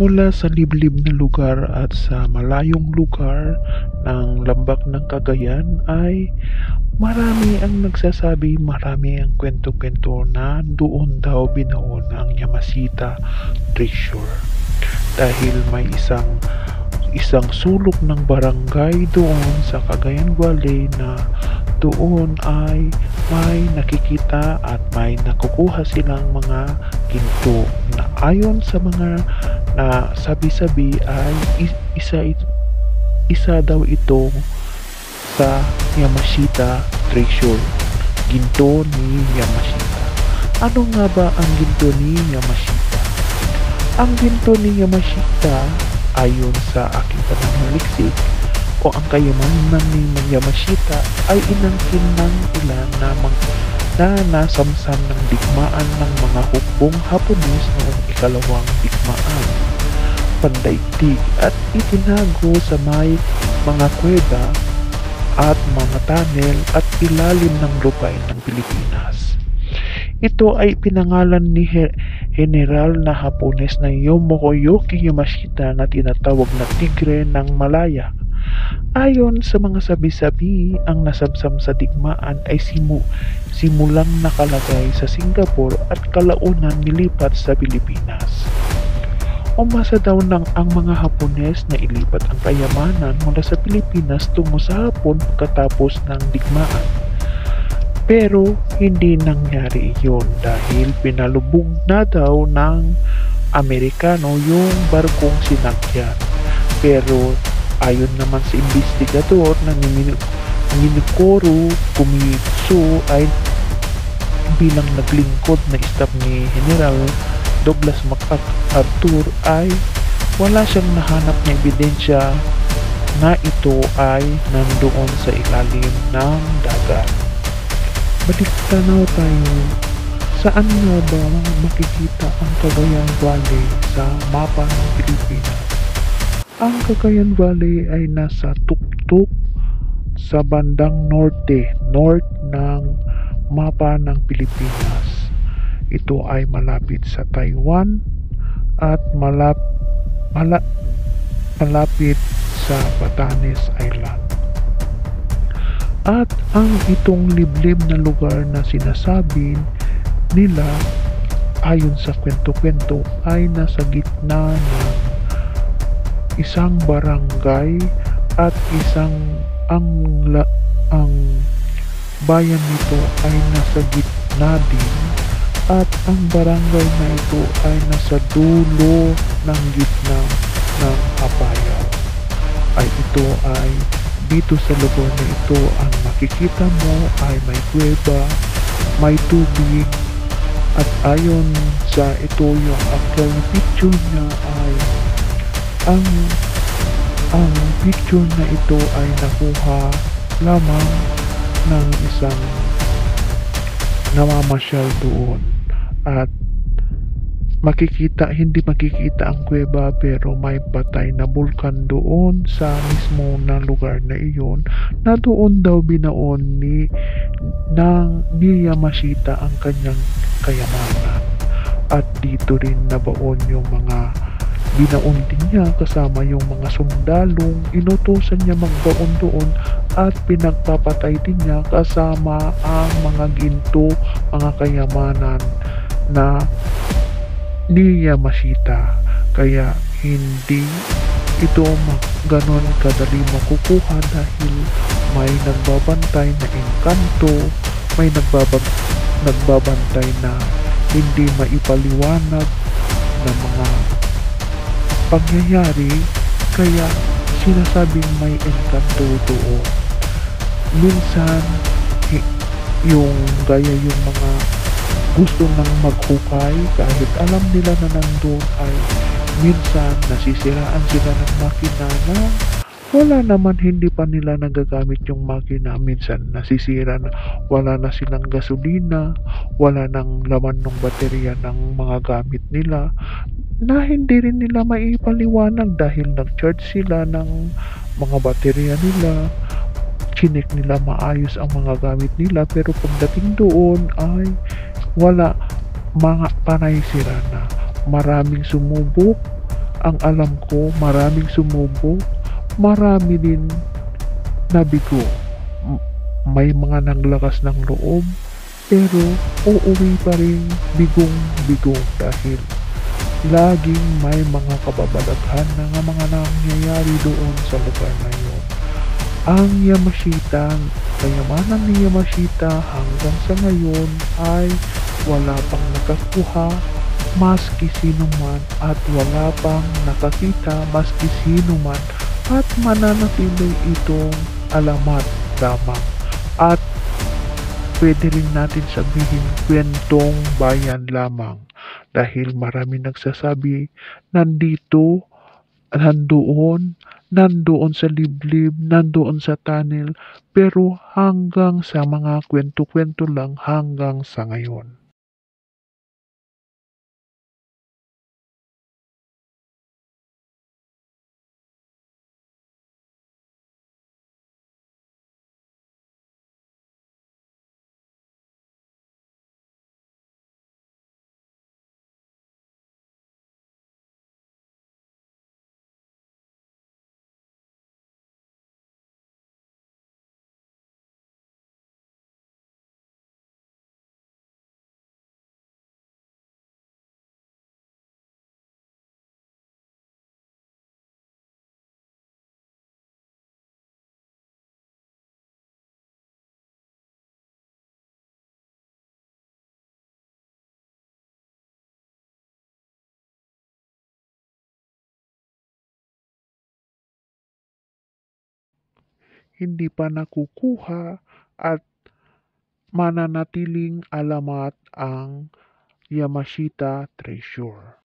Mula sa liblib na lugar at sa malayong lugar ng lambak ng Cagayan ay marami ang nagsasabi, marami ang kwento-kwento na doon daw binaon ang Yamashita Treasure. Dahil may isang sulok ng barangay doon sa Cagayan Valley na doon ay may nakikita at may nakukuha silang mga ginto na ayon sa mga na sabi-sabi ay isa daw ito sa Yamashita Treasure, ginto ni Yamashita. Ano nga ba ang ginto ni Yamashita? Ang ginto ni Yamashita ayon sa aking pananaliksik o ang kayamanan ni Yamashita ay inangkin ng ilan na nasamsam ng digmaan ng mga hukbong Hapones noong ikalawang digmaan pandaigdig at itinago sa may mga kuweba at mga tunnel at ilalim ng lupay ng Pilipinas. Ito ay pinangalan ni General na Hapones na Tomoyoki Yamashita na tinatawag na Tigre ng Malaya. Ayon sa mga sabi-sabi, ang nasabsam sa digmaan ay simulang nakalagay sa Singapore at kalaunan nilipat sa Pilipinas. Umasa daw ang mga Hapones na ilipat ang kayamanan mula sa Pilipinas tungo sa Hapon pagkatapos ng digmaan. Pero hindi nangyari iyon dahil pinalubog na daw ng Amerikano yung barkong sinakyan. Pero ayon naman sa investigador na ni Minoru Kumitsu ay bilang naglingkod na staff ni General Douglas MacArthur ay wala siyang nahanap na ebidensya na ito ay nandoon sa ilalim ng dagat. Balik tanaw tayo, saan nga ba makikita ang Cagayan Valley sa mapa ng Pilipinas? Ang Cagayan Valley ay nasa tuktok sa bandang north ng mapa ng Pilipinas. Ito ay malapit sa Taiwan at malapit sa Batanes Island. At ang itong liblib na lugar na sinasabi nila ayon sa kwento-kwento ay nasa gitna ng isang barangay at ang bayan nito ay nasa gitna din at ang barangay na ito ay nasa dulo ng gitna ng Apayao. Ito ay dito sa lugar na ito ang makikita mo ay may kuweba, may tubig at ayon sa ito yung actual picture niya ay ang picture na ito ay nakuha lamang ng isang namamasyal doon at hindi makikita ang kuweba pero may patay na bulkan doon sa mismo na lugar na iyon na doon daw binaon ni Yamashita ang kanyang kayamanan at dito rin nabaon yung mga binaon din niya kasama yung mga sundalong inutusan niya magbaon doon at pinagpapatay din niya kasama ang mga ginto, mga kayamanan na ni Yamashita. Kaya hindi ito ganon kadali makukuha dahil may nagbabantay na engkanto, may nagbabantay na hindi maipaliwanag na mga pangyayari kaya sinasabing may engkanto doon. Minsan yung mga gusto nang maghukay kahit alam nila na nandun ay minsan nasisiraan sila ng makina na wala naman, hindi pa nila nagagamit yung makina. Minsan nasisira na, wala na silang gasolina, wala nang laman ng baterya ng mga gamit nila na hindi rin nila maipaliwanag dahil nag-charge sila ng mga baterya nila, chinek nila maayos ang mga gamit nila pero pagdating doon ay wala, mga panay sira na. Maraming sumubok Ang alam ko maraming sumubok, marami din nabigo. M- May mga naglakas ng loob, pero uuwi pa rin bigong-bigo dahil laging may mga kababalaghan na nga mga nangyayari doon sa lugar na yun. Ang Yamashita, kayamanan ni Yamashita hanggang sa ngayon ay wala pang nakakuha maski sino man at wala pang nakakita maski sino man at mananatili itong alamat lamang at pwede rin natin sabihin kwentong bayan lamang dahil marami nagsasabi nandito, nandoon, nandoon sa liblib, nandoon sa tunnel, pero hanggang sa mga kwento-kwento lang hanggang sa ngayon. Hindi pa nakukuha at mananatiling alamat ang Yamashita Treasure.